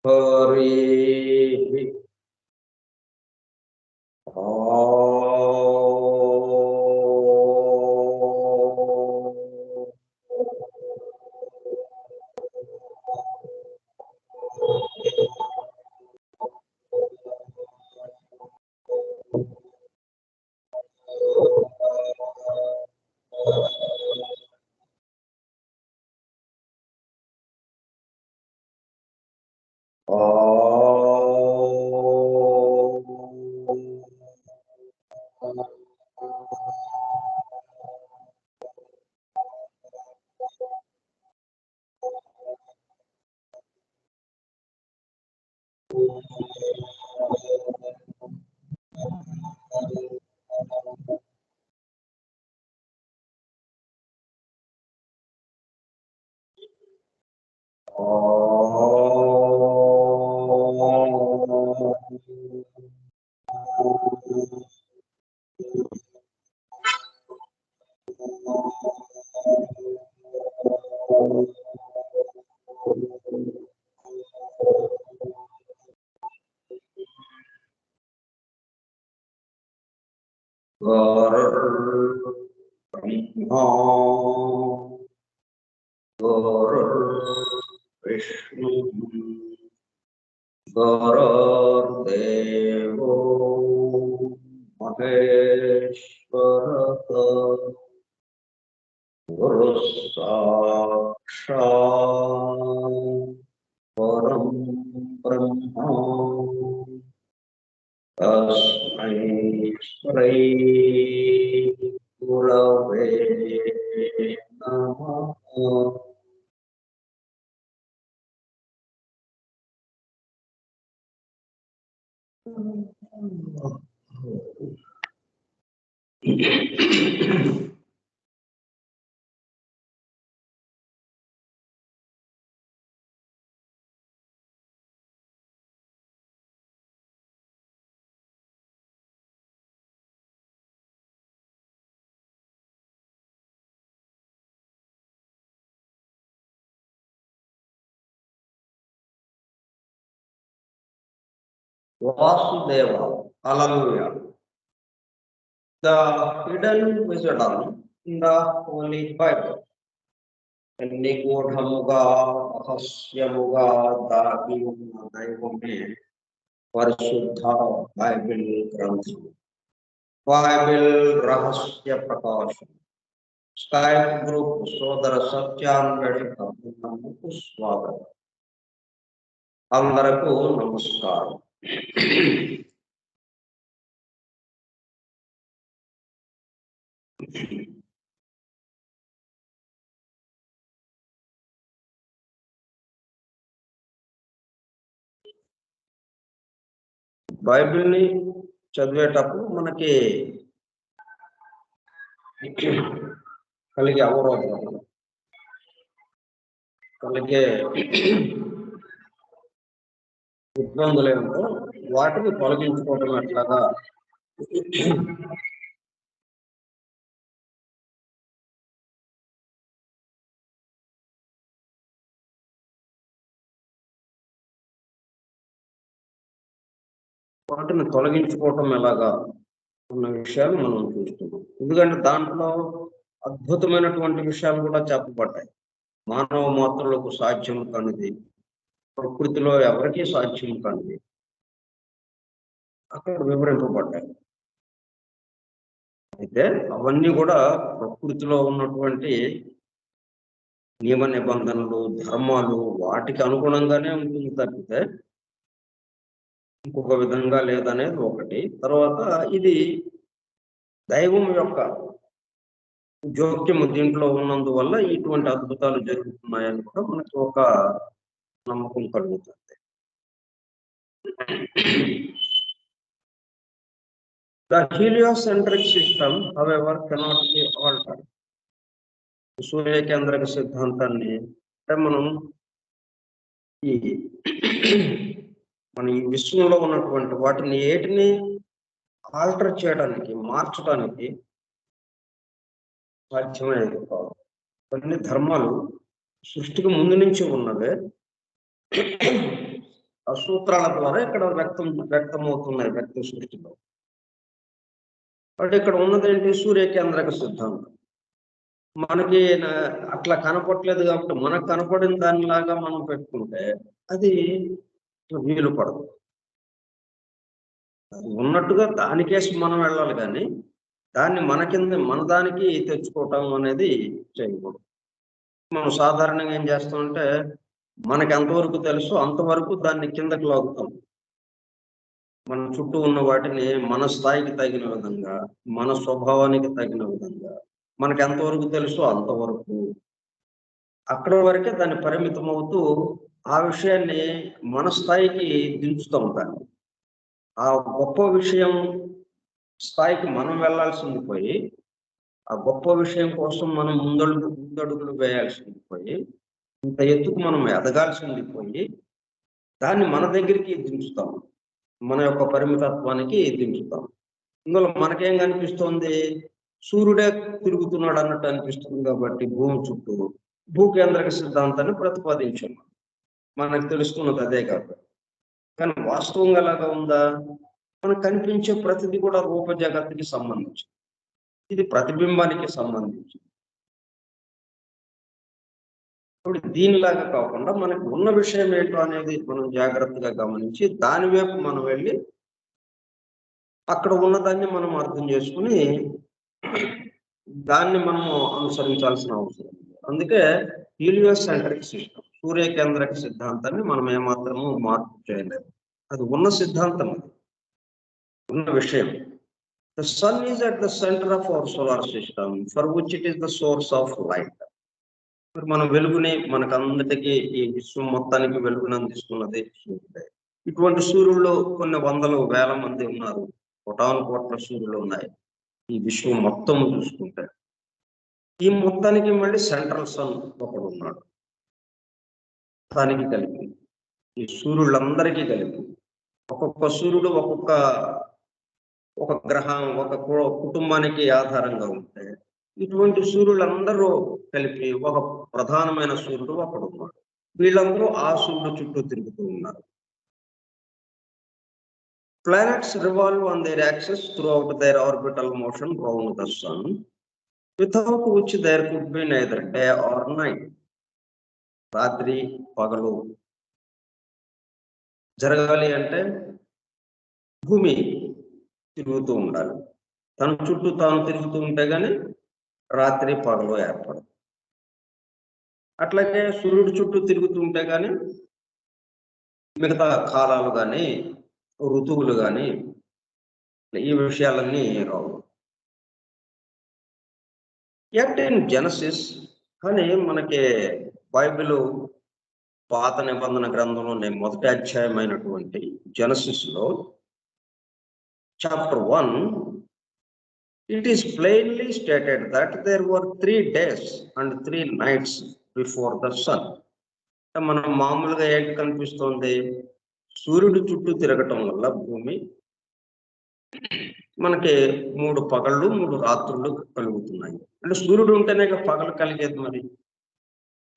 हरि ब्रह्मा गुरुर्विष्णु गुरुर्देवो महेश्वरः गुरुः साक्षात् परं ब्रह्म तस्मै श्री गुरवे नमः। Vasudeva, hallelujah. The hidden wisdom in the Holy Bible. నిగూఢముగా రహస్యముగా దాగి ఉన్న దైవమే పరిశుద్ధ బైబిల్ గ్రంథం. బైబిల్ రహస్య ప్రకాశం. స్కైప్ గ్రూప్ సోదర సత్యాన్వేషక బృందముకు స్వాగతం. అందరకు నమస్కారం. బైబిల్ని చదివేటప్పుడు మనకి కలిగే అవరోధాలు, కలిగే ఇబ్బందులు ఏమిటో వాటిని తొలగించుకోవడం ఎట్లాగా వాటిని తొలగించుకోవటం ఎలాగా ఉన్న విషయాలు మనం చూస్తున్నాం. ఎందుకంటే దాంట్లో అద్భుతమైనటువంటి విషయాలు కూడా చెప్పబడ్డాయి. మానవ మాత్రులకు సాధ్యం కానిది, ప్రకృతిలో ఎవరికీ సాధ్యం కానిది అక్కడ వివరింపబడ్డాయి. అయితే అవన్నీ కూడా ప్రకృతిలో ఉన్నటువంటి నియమ నిబంధనలు, ధర్మాలు వాటికి అనుగుణంగానే ఉంటుంది తప్పితే ఇంకొక విధంగా లేదనేది ఒకటి. తర్వాత ఇది దైవం యొక్క జోక్యము దీంట్లో ఉన్నందువల్ల ఇటువంటి అద్భుతాలు జరుగుతున్నాయని కూడా మనకి ఒక నమ్మకం కలుగుతుంది. The heliocentric system, however, cannot be altered. సూర్య కేంద్రక సిద్ధాంతాన్ని అంటే మనం ఈ విశ్వంలో ఉన్నటువంటి వాటిని ఏటిని ఆల్టర్ చేయడానికి, మార్చడానికి సాధ్యమయ్యేది కాదు. కొన్ని ధర్మాలు సృష్టికి ముందు నుంచి ఉన్నవే, ఆ సూత్రాల ద్వారా ఇక్కడ వ్యక్తమవుతున్నాయి వ్యక్త సృష్టిలో. అంటే ఇక్కడ ఉన్నదేంటి? సూర్యకేంద్రక సిద్ధాంతం. మనకి అట్లా కనపడలేదు కాబట్టి మనకు కనపడిన దానిలాగా మనం పెట్టుకుంటే అది వీలు పడదు. ఉన్నట్టుగా దానికేసి మనం వెళ్ళాలి కానీ దాన్ని మన దానికి తెచ్చుకోవటం అనేది చేయకూడదు. మనం సాధారణంగా ఏం చేస్తామంటే మనకి ఎంతవరకు తెలుసో అంతవరకు దాన్ని కిందకి లాగుతాం. మన చుట్టూ ఉన్న వాటిని మన స్థాయికి తగిన విధంగా, మన స్వభావానికి తగిన విధంగా మనకు ఎంతవరకు తెలుసో అంతవరకు అక్కడ వరకే దాన్ని పరిమితం అవుతూ ఆ విషయాన్ని మన స్థాయికి దించుతాం. దాన్ని ఆ గొప్ప విషయం స్థాయికి మనం వెళ్లాల్సింది పోయి, ఆ గొప్ప విషయం కోసం మనం ముందడుగులు వేయాల్సింది పోయి, ఇంత ఎత్తుకు మనం ఎదగాల్సింది పోయి, దాన్ని మన దగ్గరికి దించుతాం. మన యొక్క పరిమితత్వానికి దించుతాం. ఇందులో మనకేం కనిపిస్తోంది? సూర్యుడే తిరుగుతున్నాడు అన్నట్టు అనిపిస్తుంది కాబట్టి భూమి చుట్టూ భూకేంద్రక సిద్ధాంతాన్ని ప్రతిపాదించాం. మనకు తెలుస్తున్నది అదే కాబట్టి. కానీ వాస్తవంగా అలాగా ఉందా? మనకు కనిపించే ప్రతిదీ కూడా రూప జగత్తుకి సంబంధించి, ఇది ప్రతిబింబానికి సంబంధించి. ఇప్పుడు దీనిలాగా కాకుండా మనకు ఉన్న విషయం ఏంటో అనేది మనం జాగ్రత్తగా గమనించి దాని వైపు మనం వెళ్ళి అక్కడ ఉన్నదాన్ని మనం అర్థం చేసుకుని దాన్ని మనము అనుసరించాల్సిన అవసరం ఉంది. అందుకే హీలియోసెంట్రిక్ సిస్టమ్, సూర్యకేంద్రక సిద్ధాంతాన్ని మనం ఏమాత్రము మార్పు చేయలేదు. అది ఉన్న సిద్ధాంతం, ఉన్న విషయం. The sun is at the center of our solar system, for which it is the source of light. మనం వెలుగుని మనకందరికీ ఈ విశ్వం మొత్తానికి వెలుగుని అందిస్తున్నది సూర్యుడే. ఇటువంటి సూర్యుల్లో కొన్ని వందల వేల మంది ఉన్నారు, కోటాను కోట్ల సూర్యులు ఉన్నాయి ఈ విశ్వం మొత్తం చూసుకుంటే. ఈ మొత్తానికి మళ్ళీ సెంట్రల్ సన్ ఒకడు ఉన్నాడు, దానికి కలిపి ఈ సూర్యులందరికీ కలిపి. ఒక్కొక్క సూర్యుడు ఒక గ్రహం, ఒక కుటుంబానికి ఆధారంగా ఉంటే ఇటువంటి సూర్యులందరూ కలిపి ఒక ప్రధానమైన సూర్యుడు ఒకడు ఉన్నాడు. వీళ్ళందరూ ఆ సూర్యుడు చుట్టూ తిరుగుతూ ఉన్నారు. Planets revolve on their axis throughout their orbital motion round the sun, without which there could be neither day or night. రాత్రి పగలు జరగాలి అంటే భూమి తిరుగుతూ ఉండాలి. తన చుట్టూ తాను తిరుగుతూ ఉంటే గానీ రాత్రి పగలు ఏర్పడదు. అట్లాగే సూర్యుడు చుట్టూ తిరుగుతూ ఉంటే గానీ మిగతా కాలాలు కానీ ఋతువులు కానీ ఈ విషయాలన్నీ రావు. జెనసిస్ కానీ మనకి బైబిల్ పాత నిబంధన గ్రంథంలోనే మొదటి అధ్యాయమైనటువంటి జెనసిస్ లో chapter 1, it is plainly stated that there were 3 days and 3 nights before the sun. మనం మామూలుగా ఏంటి కనిపిస్తోంది? సూర్యుడు చుట్టూ తిరగటం వల్ల భూమి మనకి 3 పగళ్ళు 3 రాత్రులు కలుగుతున్నాయి. అంటే సూర్యుడు ఉంటేనే పగలు కలిగేది. మరి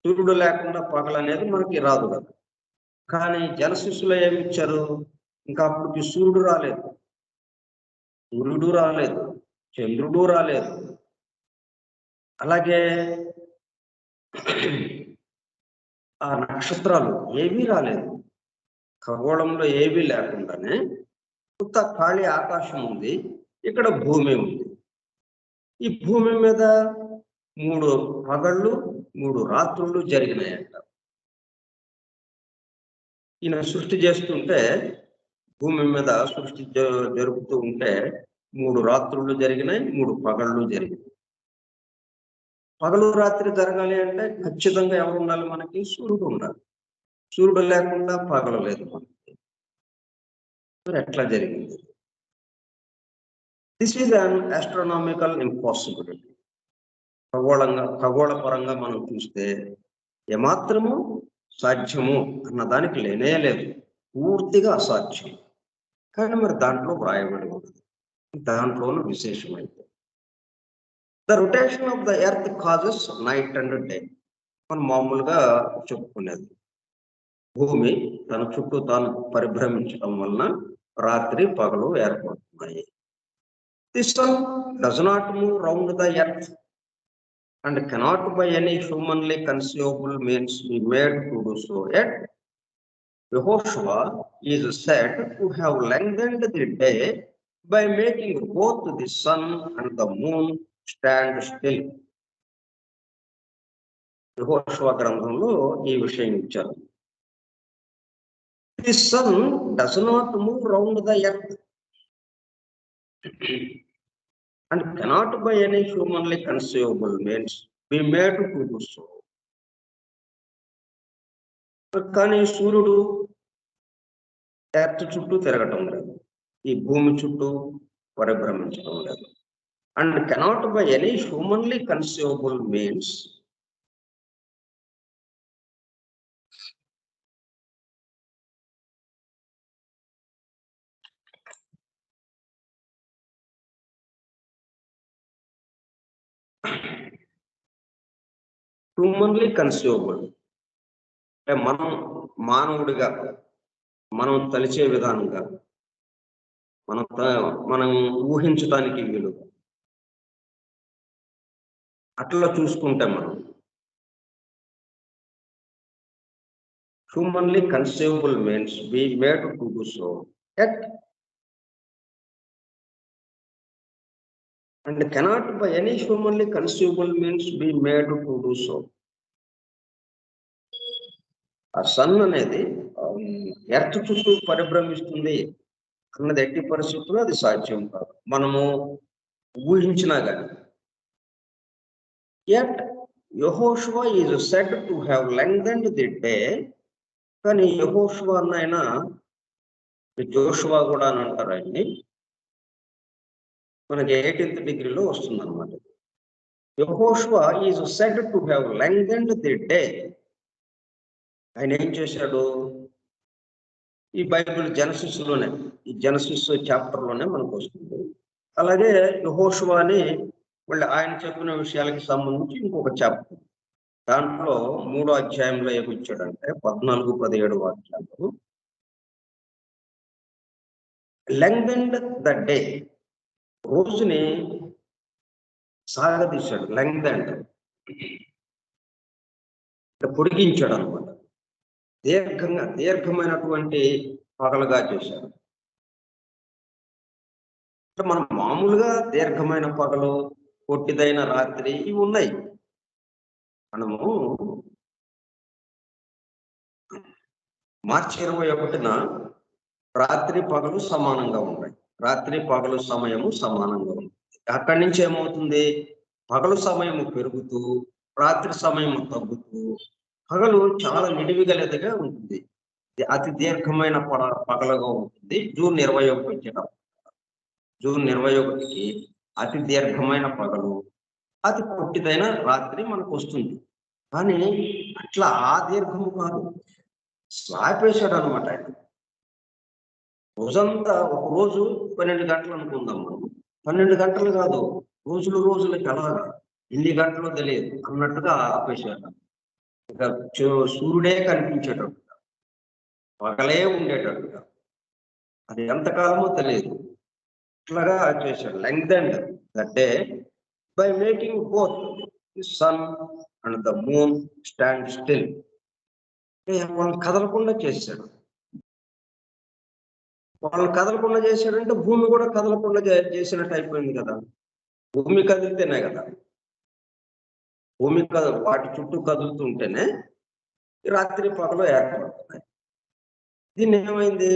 సూర్యుడు లేకుండా పగలు అనేది మనకి రాదు కదా. కానీ జెనసిస్లో ఏమి ఇచ్చారు? ఇంకా అప్పటికి సూర్యుడు రాలేదు, సూర్యుడు రాలేదు, చంద్రుడు రాలేదు, అలాగే ఆ నక్షత్రాలు ఏవీ రాలేదు. ఖగోళంలో ఏవీ లేకుండానే కొత్త ఖాళీ ఆకాశం ఉంది, ఇక్కడ భూమి ఉంది. ఈ భూమి మీద 3 పగళ్ళు 3 రాత్రులు జరిగినాయంట. ఈయన సృష్టి చేస్తుంటే భూమి మీద సృష్టి జరుగుతూ ఉంటే 3 రాత్రులు జరిగినాయి, 3 పగళ్ళు జరిగినాయి. పగలు రాత్రి జరగాలి అంటే ఖచ్చితంగా ఎవరు ఉండాలి? మనకి సూర్యుడు ఉండాలి. సూర్యుడు లేకుండా పగలు లేదు మనకి. ఎట్లా జరిగింది? This is an astronomical impossibility. ఖగోళ పరంగా మనం చూస్తే ఏమాత్రము సాధ్యము అన్న దానికి లేనే లేదు, పూర్తిగా అసాధ్యం. కానీ మరి దాంట్లో వ్రాయబడి ఉంది, దాంట్లోనూ విశేషమైంది. The rotation of the earth causes night and day. మనం మామూలుగా చెప్పుకునేది భూమి తన చుట్టూ తాను పరిభ్రమించడం వలన రాత్రి పగలు ఏర్పడుతున్నాయి. The sun does not move round the earth and cannot by any humanly conceivable means be made to do so. Yet Yehoshua is said to have lengthened the day by making both the sun and the moon stand still. యెహోషువ గ్రంథంలో ఈ విషయం ఇచ్చారు. The sun does not move round the earth and cannot by any humanly conceivable means be made to do so. కానీ సూర్యుడు earth చుట్టూ తిరగటం లేదు, ఈ భూమి చుట్టూ పరిభ్రమించడం లేదు. And cannot by any humanly conceivable means humanly conceivable అంటే మనం మానవుడిగా మనం తలిచే విధానంగా మనం ఊహించడానికి వీలు అట్లా చూసుకుంటే మనం humanly conceivable means be made to do so at and cannot by any humanly conceivable means be made to do so. ఆ సన్ అనేది ఎర్త్ చుట్టూ పరిభ్రమిస్తుంది అన్నది ఎట్టి పరిస్థితుల్లో అది సాధ్యం కాదు, మనము ఊహించినా కానీ. యట్ యెహోషువ is said to have lengthened the day, కానీ యెహోషువ అన్న జోషువా కూడా అని అంటారు ఆయన్ని, మనకి 18th డిగ్రీలో వస్తుంది అనమాట. యెహోషువ is said to have lengthened the day. ఆయన ఏం చేశాడు, ఈ బైబిల్ జెనసిస్లోనే, ఈ జెనసిస్ చాప్టర్లోనే మనకు వస్తుంది. అలాగే యెహోషువని మళ్ళీ ఆయన చెప్పిన విషయాలకి సంబంధించి ఇంకొక చాప్టర్, దాంట్లో 3వ అధ్యాయంలో ఏమిచ్చాడంటే 14-17 వాక్యాలు. లెంగ్థెన్డ్ ద డే, రోజుని సాగదీశాడు. లెంగ్థెన్డ్ పొడిగించాడు అనమాట, దీర్ఘమైనటువంటి పగలుగా చేశాడు. మనం మామూలుగా దీర్ఘమైన పగలు, పొట్టిదైన రాత్రి ఇవి ఉన్నాయి. మనము మార్చి 21న రాత్రి పగలు సమానంగా ఉన్నాయి, రాత్రి పగలు సమయము సమానంగా ఉంది. అక్కడి నుంచి ఏమవుతుంది, పగలు సమయము పెరుగుతూ రాత్రి సమయము తగ్గుతూ పగలు చాలా నిడివిగలదిగా ఉంటుంది, అతి దీర్ఘమైన పగలుగా ఉంటుంది. జూన్ 21 వచ్చేటప్పుడు, జూన్ 21కి అతి దీర్ఘమైన పగలు, అతి పొట్టిదైన రాత్రి మనకు వస్తుంది. కానీ అట్లా ఆ దీర్ఘము కాదు, స్లాపేశాడు అనమాట ఆయన. రోజంతా ఒక రోజు 12 గంటలు అనుకుందాం మనం, 12 గంటలు కాదు, రోజులకి అలాగా ఎన్ని గంటలు తెలియదు అన్నట్టుగా ఆపేశాడు. ఇక సూర్యుడే కనిపించేటట్టుగా, పగలే ఉండేటట్టుగా, అది ఎంతకాలమో తెలియదు, ఇట్లాగా చేశాడు. Lengthened the day by making both the sun and the moon stand still. వాళ్ళని కదలకుండా చేశాడు. వాళ్ళని కదలకుండా చేశాడంటే భూమి కూడా కదలకుండా చేసినట్టు అయిపోయింది కదా. భూమి కదిలితేనే కదా, భూమి వాటి చుట్టూ కదులుతుంటేనే రాత్రి పగలు ఏర్పడుతున్నాయి. దీన్ని ఏమైంది,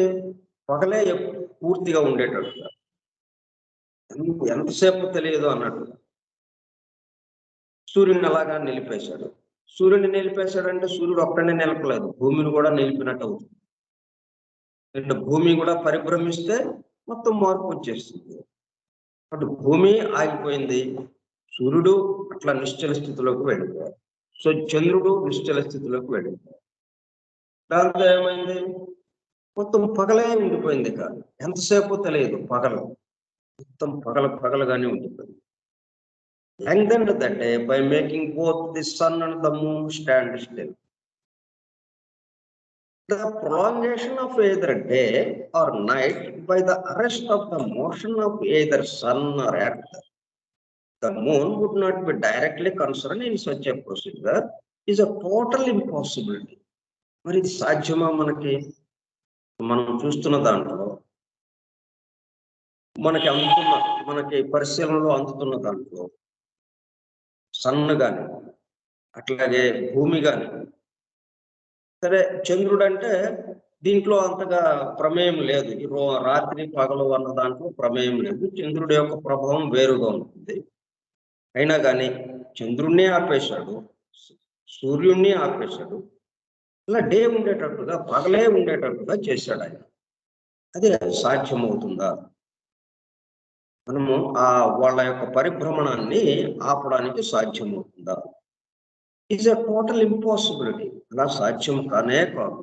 పగలే పూర్తిగా ఉండేటట్టుగా, ఎంతసేపు తెలియదు అన్నట్టుగా సూర్యుడిని అలాగా నిలిపేశాడు. సూర్యుడిని నిలిపేశాడంటే సూర్యుడు ఒక్కడనే నిలపలేదు, భూమిని కూడా నిలిపినట్టు అవుతుంది. అంటే భూమి కూడా పరిభ్రమిస్తే మొత్తం మార్పు వచ్చేస్తుంది. అటు భూమి ఆగిపోయింది, సూర్యుడు అట్లా నిశ్చల స్థితిలోకి వెళ్ళిపోయాడు, సో చంద్రుడు నిశ్చల స్థితిలోకి వెళ్ళిపోయాడు. దాంతో ఏమైంది, మొత్తం పగలే ఉండిపోయింది కాదు, ఎంతసేపు తెలియదు, పగలు మొత్తం పగలుగానే ఉండిపోయింది. Lengthened the day by making both the sun and the moon stand still. The prolongation of either day or night by the arrest of the motion of either sun or earth. The moon would not be directly concerned in such a procedure is a total impossibility. మరి ఇది సాధ్యమా? మనం చూస్తున్న దాంట్లో మనకి పరిశీలనలో అందుతున్న దాంట్లో సన్ గాని అట్లాగే భూమి గాని, సరే చంద్రుడు అంటే దీంట్లో అంతగా ప్రమేయం లేదు. రాత్రి పగలు అన్న దాంట్లో ప్రమేయం లేదు. చంద్రుడి యొక్క ప్రభావం వేరుగా ఉంటుంది. అయినా కానీ చంద్రుణ్ణి ఆపేశాడు, సూర్యుణ్ణి ఆపేశాడు, ఇలా డే ఉండేటట్టుగా పగలే ఉండేటట్టుగా చేశాడు ఆయన. అది సాధ్యమవుతుందా? మనము వాళ్ళ యొక్క పరిభ్రమణాన్ని ఆపడానికి సాధ్యమవుతుందా? It's a total impossibility. అలా సాధ్యం కానే కాదు.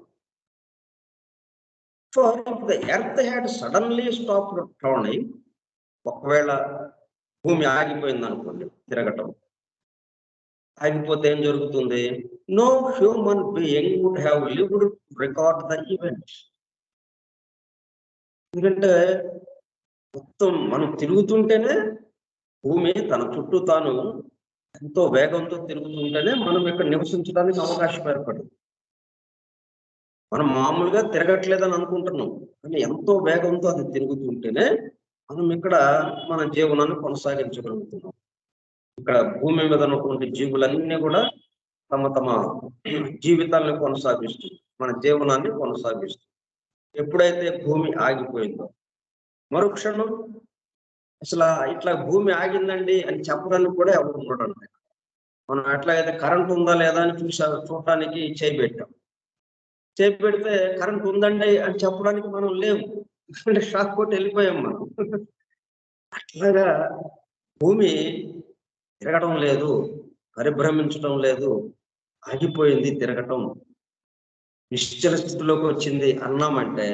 For if the earth had suddenly stopped turning, ఒకవేళ భూమి ఆగిపోయింది అనుకోండి తిరగటం, ఆగిపోతే ఏం జరుగుతుంది? No human being would have lived record the events. ఎందుకంటే మొత్తం మనం తిరుగుతుంటేనే, భూమి తన చుట్టూ తాను ఎంతో వేగంతో తిరుగుతుంటేనే మనం ఇక్కడ నివసించడానికి అవకాశం ఏర్పడింది. మనం మామూలుగా తిరగట్లేదని అనుకుంటున్నాం, కానీ ఎంతో వేగంతో అది తిరుగుతుంటేనే మనం ఇక్కడ మన జీవనాన్ని కొనసాగించగలుగుతున్నాం. ఇక్కడ భూమి మీద ఉన్నటువంటి జీవులన్నీ కూడా తమ జీవితాన్ని కొనసాగిస్తూ మన జీవనాన్ని కొనసాగిస్తూ, ఎప్పుడైతే భూమి ఆగిపోయిందో మరుక్షణం అసలు ఇట్లా భూమి ఆగిందండి అని చెప్పడానికి కూడా ఎవరు ఉండడం. మనం ఎట్లాగైతే కరెంట్ ఉందా లేదా అని చూడటానికి చేయి పెట్టాం, చేయి పెడితే కరెంట్ ఉందండి అని చెప్పడానికి మనం లేవు, ఎందుకంటే షాక్ కొట్టి వెళ్ళిపోయాం మనం. అట్లాగా భూమి తిరగడం లేదు, పరిభ్రమించడం లేదు, ఆగిపోయింది తిరగటం, నిశ్చల స్థితిలోకి వచ్చింది అన్నామంటే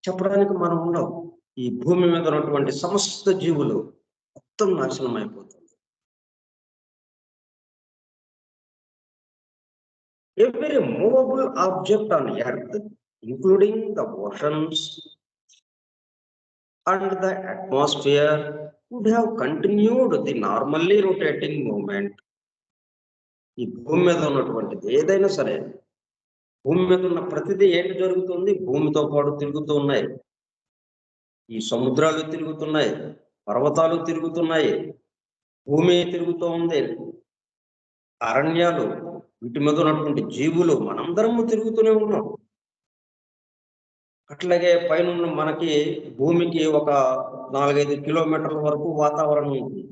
చెప్పడానికి మనం ఉండవు. ఈ భూమి మీద ఉన్నటువంటి సమస్త జీవులు మొత్తం నాశనం అయిపోతుంది. Every movable object on earth, including the oceans and the atmosphere, would have continued the normally rotating movement. ఈ భూమి మీద ఉన్నటువంటిది ఏదైనా సరే, భూమి మీద ఉన్న ప్రతిదీ ఏంటి జరుగుతుంది? భూమితో పాటు తిరుగుతూ ఉన్నాయి. ఈ సముద్రాలు తిరుగుతున్నాయి, పర్వతాలు తిరుగుతున్నాయి, భూమి తిరుగుతూ ఉంది, అరణ్యాలు, వీటి మీద ఉన్నటువంటి జీవులు, మనందరము తిరుగుతూనే ఉన్నాం. అట్లాగే పైన మనకి భూమికి ఒక 4-5 కిలోమీటర్ల వరకు వాతావరణం ఉంటుంది.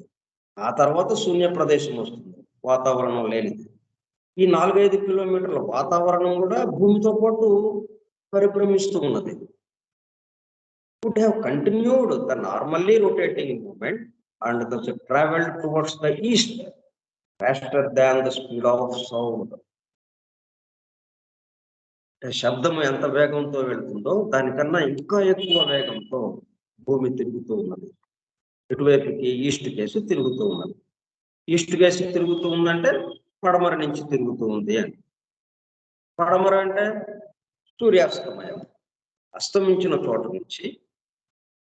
ఆ తర్వాత శూన్య ప్రదేశం వస్తుంది, వాతావరణం లేనిది. ఈ 4-5 కిలోమీటర్ల వాతావరణం కూడా భూమితో పాటు పరిభ్రమిస్తూ ఉన్నది. would have continued the normally rotating movement and thus traveled towards the east faster than the speed of sound. శబ్దము ఎంత వేగంతో వెళ్తుందో దానికన్నా ఇంకా ఎక్కువ వేగంతో భూమి తిరుగుతూ ఉన్నది. ఇటువైపుకి ఈస్ట్ కేసు తిరుగుతూ ఉన్నది. ఈస్ట్ కేసు తిరుగుతూ ఉందంటే పడమర నుంచి తిరుగుతూ ఉంది అని. పడమర అంటే సూర్యాస్తమయం, అస్తమించిన చోట నుంచి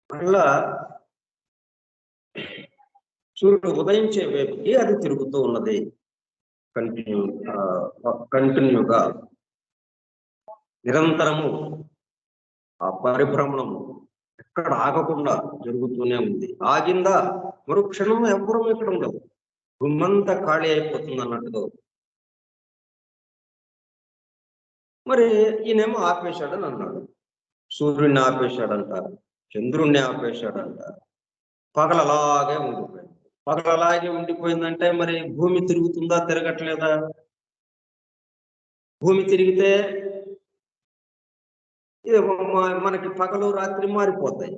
మళ్ళా సూర్యుడు ఉదయించే వైపుకి అది తిరుగుతూ ఉన్నది. కంటిన్యూగా నిరంతరము ఆ పరిభ్రమణము ఎక్కడ ఆగకుండా జరుగుతూనే ఉంది. ఆగిందా మరుక్షణం ఎవ్వరూ ఇక్కడ ఉండదు, భూమంతా ఖాళీ అయిపోతుంది అన్నట్టుగా. మరి ఈయనేమో ఆపేశాడని అన్నాడు. సూర్యుడిని ఆపేశాడంట, చంద్రుణ్ణి ఆపేశాడంట, పగలలాగే ఉండిపోయింది. పగలలాగే ఉండిపోయిందంటే మరి భూమి తిరుగుతుందా, తిరగట్లేదా? భూమి తిరిగితే మనకి పగలు రాత్రి మారిపోతాయి.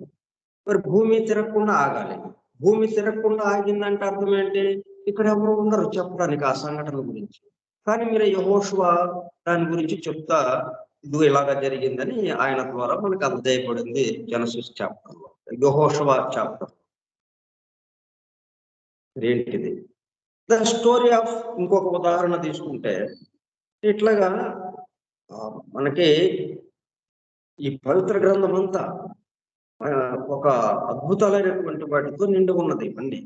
మరి భూమి తిరగకుండా ఆగాలి. భూమి తిరగకుండా ఆగిందంటే అర్థం ఏంటి? ఇక్కడ ఎవరు ఉండరు చెప్పడానికి ఆ సంఘటన గురించి. కానీ మీరు యెహోషువ దాని గురించి చెప్తా, ఇది ఇలాగా జరిగిందని ఆయన ద్వారా మనకు అందజేయబడింది జెనసిస్ చాప్టర్ లో, యెహోషువ చాప్టర్. ఏంటిది? ద స్టోరీ ఆఫ్, ఇంకొక ఉదాహరణ తీసుకుంటే ఇట్లాగా మనకి ఈ పవిత్ర గ్రంథం అంతా ఒక అద్భుతాలైనటువంటి వాటితో నిండి ఉన్నది ఇవన్నీ.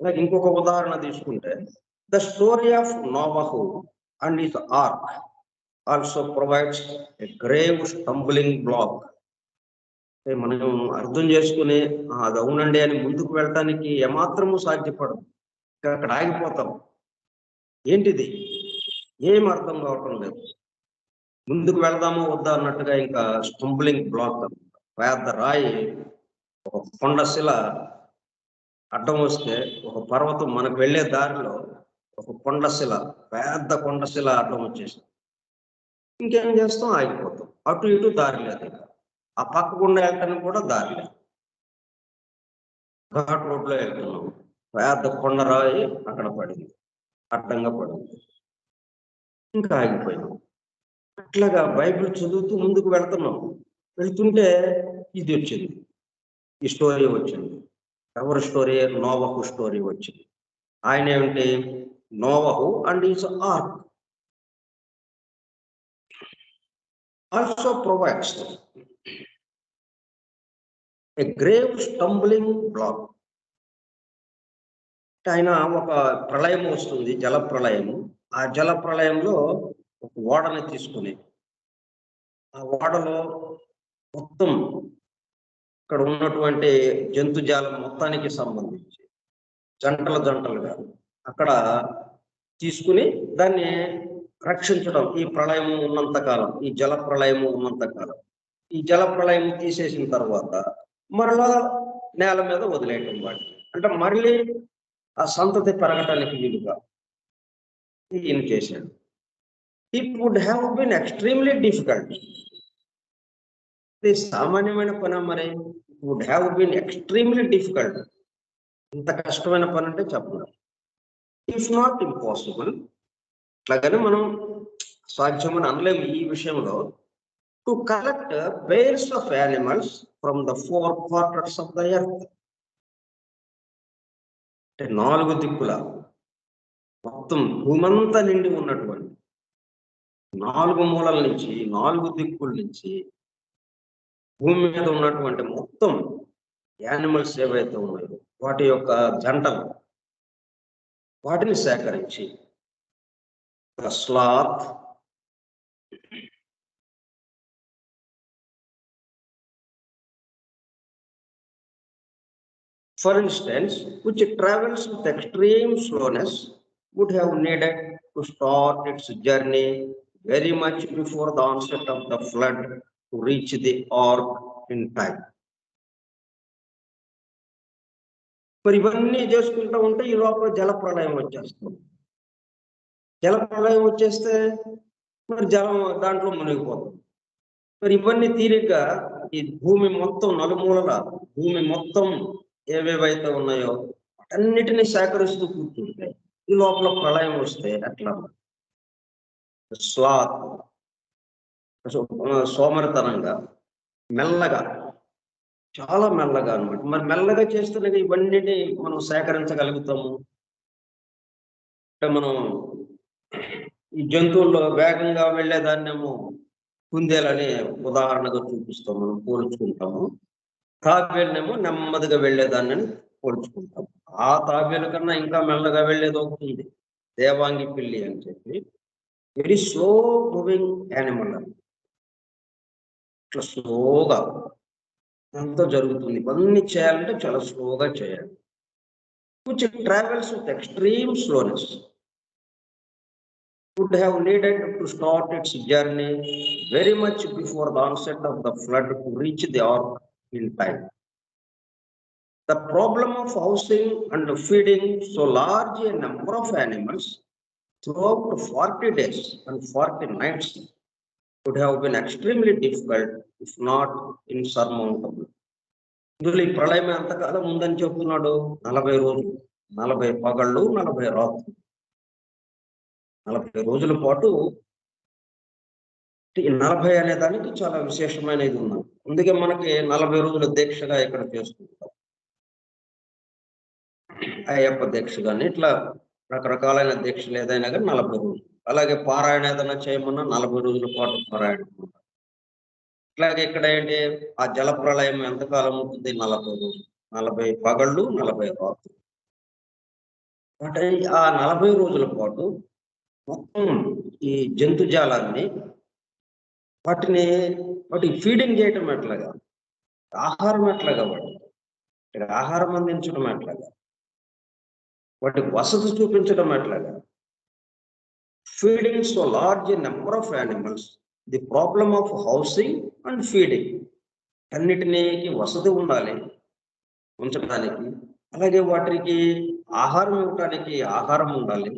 అలాగే ఇంకొక ఉదాహరణ తీసుకుంటే, ద స్టోరీ ఆఫ్ నోవహు and his arc also provides a grave stumbling black. మనం అర్థం చేసుకుని అది అవునండి అని ముందుకు వెళ్ళటానికి ఏమాత్రము సాధ్యపడదు. అక్కడ ఆగిపోతాం. ఏంటిది? ఏం అర్థం కావటం లేదు. ముందుకు వెళదామో వద్దా అన్నట్టుగా ఇంకా స్టంబ్లింగ్ బ్లాక్, పెద్ద రాయి, ఒక కొండశిల అడ్డం వస్తే, ఒక పర్వతం మనకు వెళ్ళే దారిలో ఒక కొండశిల, పెద్ద కొండశిల అడ్డం వచ్చేసింది. ఇంకేం చేస్తాం? ఆగిపోతాం. అటు ఇటు దారి లేదు. ఆ పక్క గుండా వెళ్ళటానికి కూడా దారి లేదు. ఘాట్ రోడ్లో వెళ్తున్నాం. పెద్ద కొండరాయి అక్కడ పడింది, అడ్డంగా పడింది. ఇంకా ఆగిపోయాం. అట్లాగా బైబిల్ చదువుతూ ముందుకు వెళ్తున్నాం. వెళ్తుంటే ఇది వచ్చింది, ఈ స్టోరీ వచ్చింది. ఎవరి స్టోరీ? నోవహు స్టోరీ వచ్చింది. ఆయన ఏమిటి? నోవహు and his arc also provides a grave stumbling black. ఆయన ఒక ప్రళయం వస్తుంది, జల ప్రళయము. ఆ జల ప్రళయంలో ఒక ఓడని తీసుకుని, ఆ ఓడలో మొత్తం ఇక్కడ ఉన్నటువంటి జంతుజాలం మొత్తానికి సంబంధించి జంటలుగా అక్కడ తీసుకుని దాన్ని రక్షించడం. ఈ ప్రళయము ఉన్నంత కాలం, ఈ జల ప్రళయము ఉన్నంత కాలం, ఈ జల ప్రళయం తీసేసిన తర్వాత మరలా నేల మీద వదిలేయటం వాటి. అంటే మళ్ళీ ఆ సంతతి పెరగటానికి వీలుగా ఈయన చేశాడు. It would have been extremely difficult. ఇది సామాన్యమైన పని మరి. It would have been extremely difficult. ఇంత కష్టమైన పని అంటే చెప్పడం. If not impossible. అట్లాగని మనం సాధ్యమని అనలేము ఈ విషయంలో. To collect pairs of animals from the four quarters of the earth. అంటే 4 దిక్కుల మొత్తం భూమంతా నిండి ఉన్నటువంటి 4 మూలల నుంచి, 4 దిక్కుల నుంచి భూమి మీద ఉన్నటువంటి మొత్తం యానిమల్స్ ఏవైతే ఉన్నాయో వాటి యొక్క జంటలు, వాటిని సేకరించి sloth, for instance, which travels with extreme slowness, would have needed to start its journey very much before the onset of the flood to reach the ark in time. మరి ఇవన్నీ చేసుకుంటూ ఉంటే ఈ లోపల జల ప్రళయం వచ్చేస్తుంది. జల ప్రళయం వచ్చేస్తే మరి జలం దాంట్లో మునిగిపోతుంది. మరి ఇవన్నీ తీరిగ్గా ఈ భూమి మొత్తం నలుమూలల, భూమి మొత్తం ఏవేవైతే ఉన్నాయో అన్నిటినీ సేకరిస్తూ కూర్చుంటే ఈ లోపల ప్రళయం వస్తే అట్లా స్లాత్, సోమరితనంగా, మెల్లగా, చాలా మెల్లగా అనమాట. మరి మెల్లగా చేస్తేనే ఇవన్నిటిని మనం సేకరించగలుగుతాము. అంటే మనం ఈ జంతువుల్లో వేగంగా వెళ్ళేదాన్నేమో కుందేలని ఉదాహరణగా చూపిస్తాం, మనం పోల్చుకుంటాము. తాబేలునేమో నెమ్మదిగా వెళ్ళేదాన్ని పోల్చుకుంటాం. ఆ తాబేలు కన్నా ఇంకా మెల్లగా వెళ్ళేది అవుతుంది దేవాంగి పిల్లి అని చెప్పి. వెరీ స్లో మూవింగ్ యానిమల్ అని, ఇట్లా స్లోగా ఎంతో జరుగుతుంది. ఇవన్నీ చేయాలంటే చాలా స్లోగా చేయాలి. which travels with extreme slowness, would have needed to start its journey very much before the onset of the flood to reach the ark in time. The problem of housing and feeding so large a number of animals throughout 40 days and 40 nights would have been extremely difficult, if not insurmountable. ఇందులో ఈ ప్రళయం ఎంతకాలం ఉందని చెప్తున్నాడు? 40 రోజులు, 40 పగళ్ళు, 40 రాత్రులు, 40 రోజుల పాటు. ఈ 40 అనే దానికి చాలా విశేషమైన ఇది ఉన్నది. అందుకే మనకి 40 రోజుల దీక్షగా ఇక్కడ చేసుకుంటాం. అయ్యప్ప దీక్ష కానీ ఇట్లా రకరకాలైన దీక్షలు ఏదైనా కానీ 40 రోజులు. అలాగే పారాయణ ఏదైనా చేయమన్నా 40 రోజుల పాటు పారాయణ. ఇట్లాగే ఇక్కడ ఏంటి ఆ జల ప్రళయం ఎంతకాలం ఉంటుంది? 40 రోజులు. 40 పగళ్ళు, 40 రాత్రులు. అంటే ఆ 40 రోజుల పాటు మొత్తం ఈ జంతుజాలాన్ని వాటికి ఫీడింగ్ చేయటం ఎట్లాగా? ఆహారం ఎట్లాగా వాటికి ఆహారం అందించడం ఎట్లాగా? వాటికి వసతి చూపించడం ఎట్లాగా? Feeding so large number of animals, the problem of housing and feeding. అన్నిటినీ వసతి ఉండాలి ఉంచడానికి, అలాగే వాటికి ఆహారం ఇవ్వటానికి ఆహారం ఉండాలి,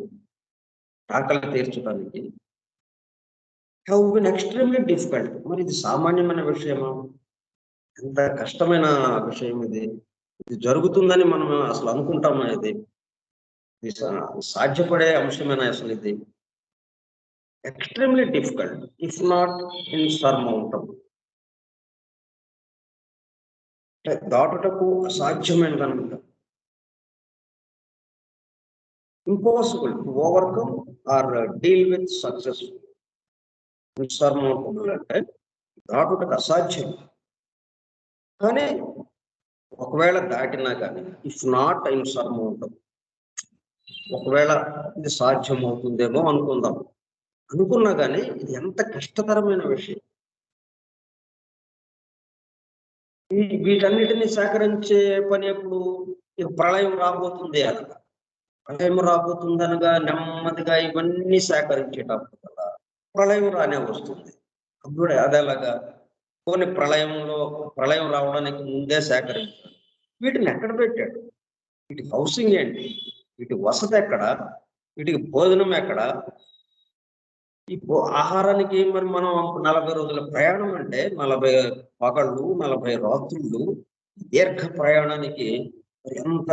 ఆకలి తీర్చడానికి. Have been extremely difficult. మరి ఇది సామాన్యమైన విషయమా? ఎంత కష్టమైన విషయం ఇది. ఇది జరుగుతుందని మనం అసలు అనుకుంటామా? ఇది సాధ్యపడే అంశమేనా అసలు ఇది? Extremely difficult if not insurmountable. దాటుటకు అసాధ్యమైనదన్నమాట. Impossible to overcome or deal with successful. Insurmountable అంటే దాటుటకు అసాధ్యం. కానీ ఒకవేళ దాటినా కానీ ఇఫ్ నాట్ ఇన్సర్మౌంటబుల్, ఒకవేళ ఇది సాధ్యం అవుతుందేమో అనుకుందాం. అనుకున్నా కానీ ఇది ఎంత కష్టతరమైన విషయం. వీటన్నిటిని సేకరించే పని ఎప్పుడు? ఇక ప్రళయం రాబోతుంది అనగా, ప్రళయం రాబోతుంది అనగా నెమ్మదిగా ఇవన్నీ సేకరించేటప్పుడు కదా ప్రళయం రానే వస్తుంది. అప్పుడే అదేలాగా కొన్ని ప్రళయం రావడానికి ముందే సేకరించాడు. వీటిని ఎక్కడ పెట్టాడు? వీటి హౌసింగ్ ఏంటి? వీటి వసతి ఎక్కడ? వీటికి భోజనం ఎక్కడ? ఈ ఆహారానికి మరి మనం 40 రోజుల ప్రయాణం అంటే 40 పగళ్ళు, 40 రాత్రులు దీర్ఘ ప్రయాణానికి ఎంత?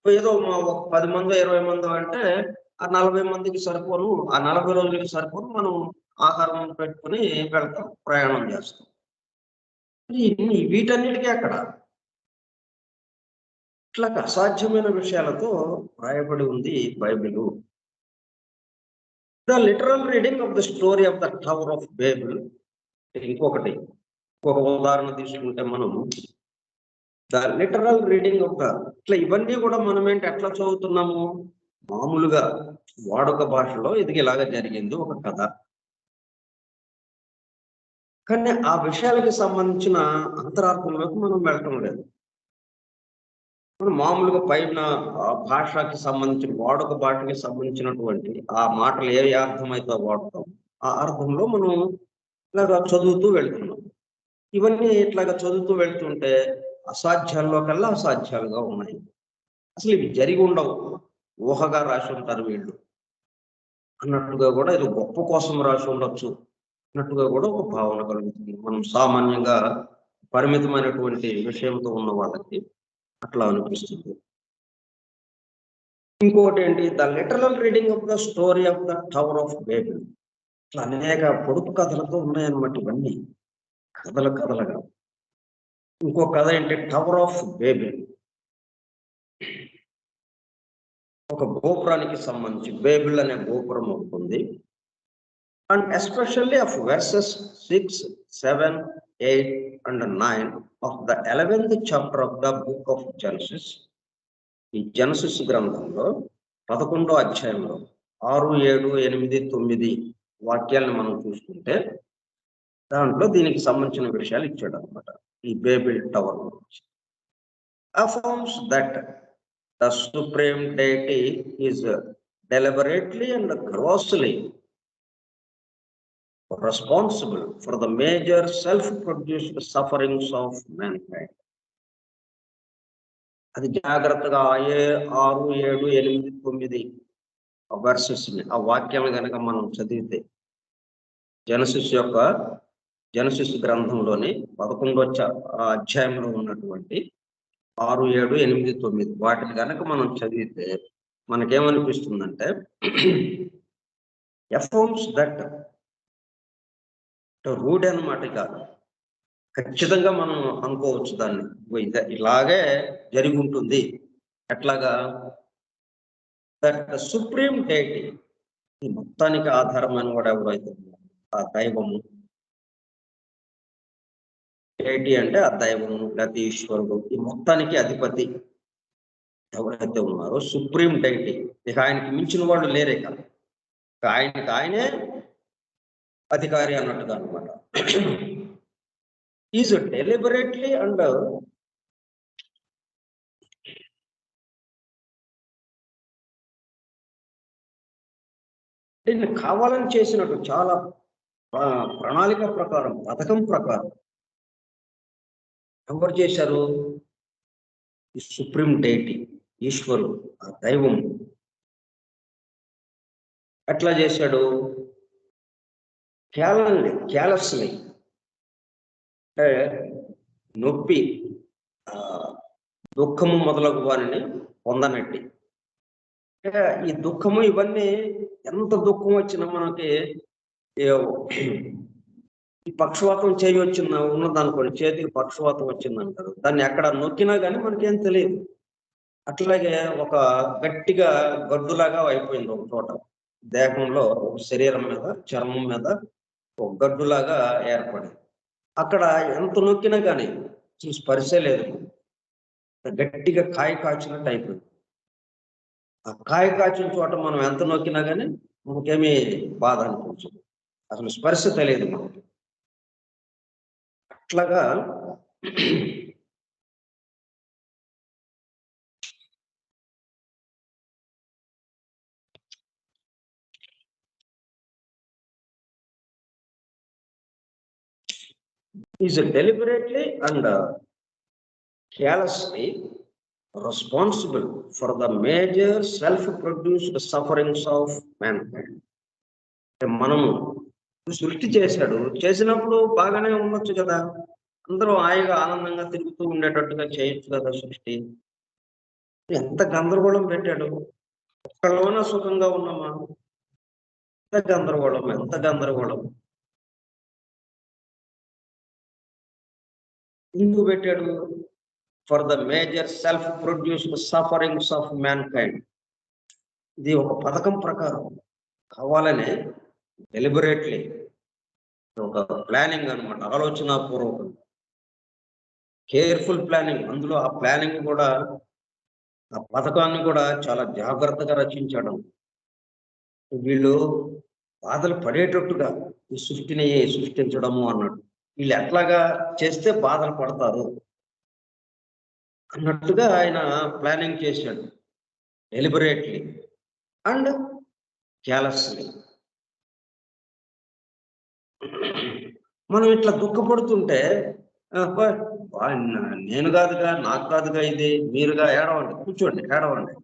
ఏదో ఒక 10 మందో 20 మందో అంటే ఆ 40 మందికి సరిపోను, ఆ 40 రోజులకి సరిపోను మనం ఆహారం పెట్టుకుని వెళ్తాం, ప్రయాణం చేస్తాం. వీటన్నిటికీ అక్కడ ఇట్లా అసాధ్యమైన విషయాలతో రాయబడి ఉంది Bible. The literal reading of the story of the tower of Babel. ఇంకొక ఉదాహరణ తీసుకుంటే మనం the literal reading of the, ఇట్లా ఇవన్నీ కూడా మనం ఎట్లా చదువుతున్నాము? మామూలుగా వాడుక భాషలో ఇది ఇలాగ జరిగింది ఒక కథ. కానీ ఆ విషయాలకి సంబంధించిన అంతరార్థంలోకి మనం వెళ్ళటం లేదు. మనం మామూలుగా పైన భాషకి సంబంధించిన వాడుక భాషకి సంబంధించినటువంటి ఆ మాటలు ఏ అర్థమైతే వాడతాం ఆ అర్థంలో మనం ఇలాగా చదువుతూ వెళ్తున్నాం. ఇవన్నీ ఇట్లాగా చదువుతూ వెళ్తుంటే అసాధ్యాల్లో కల్లా అసాధ్యాలుగా ఉన్నాయి. అసలు ఇవి జరిగి ఉండవు, ఊహగా రాసి ఉంటారు వీళ్ళు అన్నట్టుగా కూడా, ఇది గొప్ప కోసం రాసి ఉండొచ్చు అన్నట్టుగా కూడా ఒక భావన కలుగుతుంది. మనం సామాన్యంగా పరిమితమైనటువంటి విషయంతో ఉన్న వాళ్ళకి అట్లా అనిపిస్తుంది. ఇంకోటి ఏంటి? The literal reading of the story of the tower of Babel. ఇట్లా అనేక పొడుపు కథలతో ఉన్నాయన్నమాట ఇవన్నీ, కథలుగా. ఇంకో కథ ఏంటి? Tower of Babel. ఒక గోపురానికి సంబంధించి బేబిల్ అనే గోపురం ఉంటుంది. And especially of verses 6, 7, 8 and 9 of the 11th chapter of the book of Genesis. ఈ జెనసిస్ గ్రంథంలో 11వ అధ్యాయంలో 6, 7, 8, 9 వాక్యాలను మనం చూసుకుంటే దాంట్లో దీనికి సంబంధించిన విషయాలు ఇచ్చాడు అనమాట. ఈ బేబిల్ టవర్ గురించి. affirms that the supreme deity is deliberately and grossly responsible for the major self-produced sufferings of mankind. అది జాగ్రత్తగా 6, 7, 8, 9 వర్సెస్ ఆ వాక్యాలు కనుక మనం చదివితే జెనసిస్ గ్రంథంలోని 11వ అధ్యాయంలో ఉన్నటువంటి 6, 7, 8, 9 వాటిని కనుక మనం చదివితే మనకేమనిపిస్తుందంటే affirms that రూఢి అన్నమాట. కాదు, ఖచ్చితంగా మనం అనుకోవచ్చు దాన్ని, ఇలాగే జరిగి ఉంటుంది. ఎట్లాగా? దట్ ద సుప్రీం డైటీ, ఈ మొత్తానికి ఆధారమైన వాడు ఎవరైతే ఉన్నాడో ఆ దైవము ఏంటి అంటే ఆ దైవము లేకపోతే ఈశ్వరుడు ఈ మొత్తానికి అధిపతి ఎవరైతే ఉన్నారో సుప్రీం డైటీ, ఇక ఆయనకి మించిన వాళ్ళు లేరే కదా, ఆయనకి ఆయనే అధికారి అన్నట్టుగా అనమాట. ఈజ్ డెలిబరేట్లీ అండ్ దీన్ని కావాలని చేసినట్టు చాలా ప్రణాళిక ప్రకారం, పథకం ప్రకారం ఎవరు చేశారు? ఈ సుప్రీం డైటీ, ఈశ్వరుడు, ఆ దైవం ఎట్లా చేశాడు? క్యాలస్లీ అంటే నొప్పి, దుఃఖము మొదలగు వారిని పొందనట్టి. ఈ దుఃఖము ఇవన్నీ ఎంత దుఃఖం వచ్చినా మనకి ఈ పక్షవాతం చేయి వచ్చిందా ఉన్నదనుకోండి, చేతికి పక్షవాతం వచ్చిందంటారు, దాన్ని ఎక్కడ నొక్కినా కానీ మనకేం తెలియదు. అట్లాగే ఒక గట్టిగా గడ్డులాగా అయిపోయింది ఒక చోట దేహంలో, ఒక శరీరం మీద, చర్మం మీద ఒక గడ్డులాగా ఏర్పడింది. అక్కడ ఎంత నొక్కినా కానీ స్పర్శే లేదు, గట్టిగా కాయ కాచినట్టు అయిపోయింది. ఆ కాయ కాచిన చోట మనం ఎంత నొక్కినా కానీ మనకేమీ బాధ అనిపించదు, అసలు స్పర్శ తెలియదు మనకి. అట్లాగా is deliberately and carelessly responsible for the major self-produced sufferings of mankind. మనము సృష్టి చేశాడు, చేసినప్పుడు బాగానే ఉండొచ్చు కదా, అందరూ హాయిగా ఆనందంగా తిరుగుతూ ఉండేటట్టుగా చేయొచ్చు కదా సృష్టి. ఎంత గందరగోళం పెట్టాడు, ఒక్కళ్ళలోనే సుఖంగా ఉన్నామా? ఎంత గందరగోళం, ఎంత గందరగోళం. ఎందుకు పెట్టాడు? For the major self produced sufferings of man kind. ఇది ఒక పథకం ప్రకారం, కావాలనే డెలిబరేట్లీ, ఒక ప్లానింగ్ అనమాట, ఆలోచనాపూర్వకం, కేర్ఫుల్ ప్లానింగ్. అందులో ఆ ప్లానింగ్ కూడా, ఆ పథకాన్ని కూడా చాలా జాగ్రత్తగా రచించడం. వీళ్ళు బాధలు పడేటట్టుగా ఈ సృష్టిని సృష్టించడము అన్నట్టు, వీళ్ళు ఎట్లాగా చేస్తే బాధలు పడతారు అన్నట్టుగా ఆయన ప్లానింగ్ చేశాడు, డెలిబరేట్లీ అండ్ క్యాలస్లీ. మనం ఇట్లా దుఃఖపడుతుంటే నేను కాదుగా, నాకు కాదుగా ఇది, మీరుగా ఏడవండి, కూర్చోండి, ఏడవండి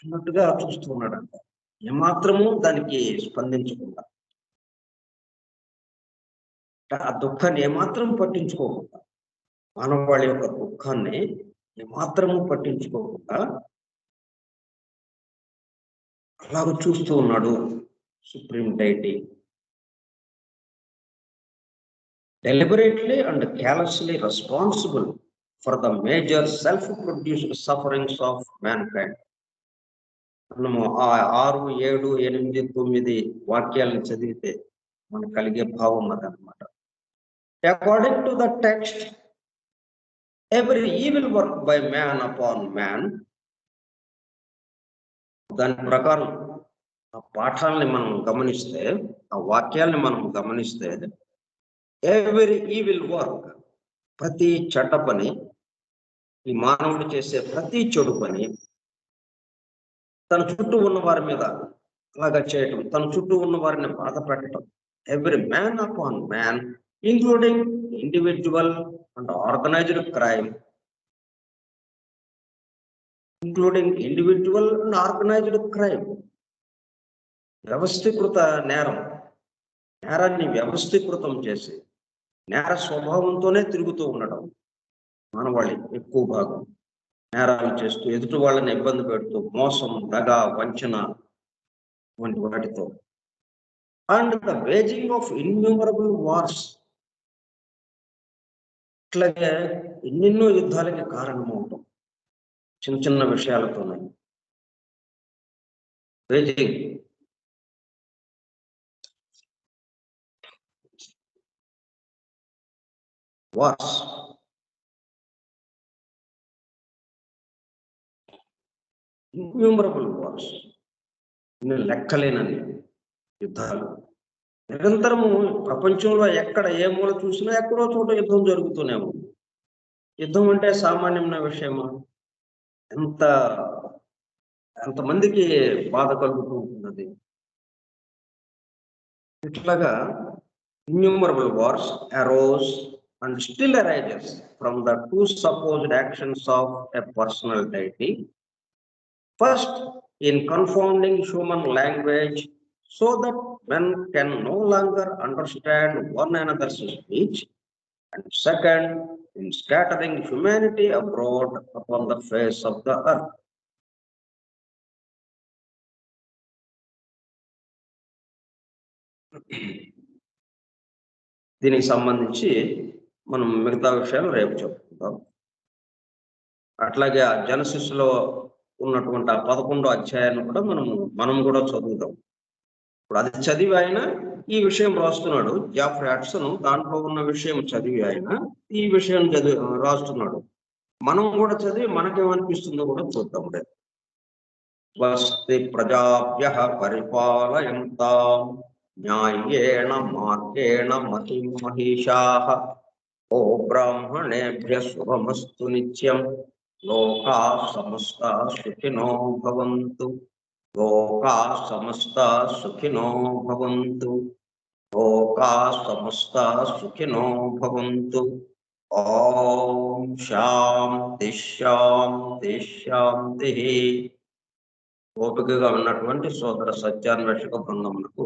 అన్నట్టుగా చూస్తూ ఉన్నాడంట, ఏమాత్రము దానికి స్పందించకుండా, ఆ దుఃఖాన్ని ఏమాత్రం పట్టించుకోకుండా, మానవాళి యొక్క దుఃఖాన్ని ఏమాత్రము పట్టించుకోకుండా అలాగ చూస్తూ ఉన్నాడు supreme deity. Deliberately and carelessly responsible for the major self-produced sufferings of mankind. మనము ఆ 6, 7, 8, 9 వాక్యాలను చదివితే మనకు కలిగే భావం అదనమాట. According to the text, every evil work by man upon man. దాని ప్రకారం ఆ పాఠాలని మనం గమనిస్తే, ఆ వాక్యాలని మనం గమనిస్తే, ఎవరీ ఈవిల్ వర్క్, ప్రతి చెడ్డ పని, ఈ మానవుడు చేసే ప్రతి చెడు పని, తన చుట్టూ ఉన్న వారి మీద అలాగా చేయటం, తన చుట్టూ ఉన్న వారిని బాధ పెట్టడం. Every man upon man, including individual and organised crime, వ్యవస్థీకృత నేరం, నేరాన్ని వ్యవస్థీకృతం చేసి నేర స్వభావంతోనే తిరుగుతూ ఉండడం. మానవాళి ఎక్కువ భాగం నేరాలు చేస్తూ, ఎదుటి వాళ్ళని ఇబ్బంది పెడుతూ, మోసం, దగ, వంచన వంటి వాటితో. And the waging of innumerable wars, ఇట్లాగే ఎన్నెన్నో యుద్ధాలకి కారణమవుతాం చిన్న చిన్న విషయాలతోనే. Waging wars. ఇన్యూమరబుల్ వార్స్, లెక్కలేనని యుద్ధాలు నిరంతరము. ప్రపంచంలో ఎక్కడ ఏ మూల చూసినా ఎక్కడో చోట యుద్ధం జరుగుతూనే ఉంది. యుద్ధం అంటే సామాన్యమైన విషయమా? ఎంత ఎంతమందికి బాధ కలుగుతూ ఉంటుంది. ఇట్లాగా innumerable wars arose and still arises from the two supposed actions of a personal deity. First, in confounding human language so that men can no longer understand one another's speech, and second, in scattering humanity abroad upon the face of the earth. దీనికి సంబంధించి మనం మిగతా విషయాలు రేపు చెప్పుకుందాం. అట్లాగే ఆ జెనసిస్లో ఉన్నటువంటి ఆ 11వ అధ్యాయాన్ని కూడా మనం కూడా చదువుదాం. ఇప్పుడు అది చదివి ఆయన ఈ విషయం రాస్తున్నాడు. జాఫ్రీ హడ్సన్ దాంట్లో ఉన్న విషయం చదివి ఆయన ఈ విషయం రాస్తున్నాడు. మనం కూడా చదివి మనకేమనిపిస్తుందో కూడా చూద్దాం రేపు. స్వస్తి ప్రజాభ్యః పరిపాలయంతాం న్యాయేణ మార్గేణ మహిం మహిషాః ఓ బ్రాహ్మణేభ్యః శుభమస్తు నిత్యం లోకాః సమస్తాః సుఖినో భవంతు. లోకాః సమస్తాః సుఖినో భవంతు. లోకాః సమస్తాః సుఖినో భవంతు. ఓం శాంతి శాంతి శాంతి. ఓపికగా ఉన్నటువంటి సోదర సత్యాన్వేషక బృందములకు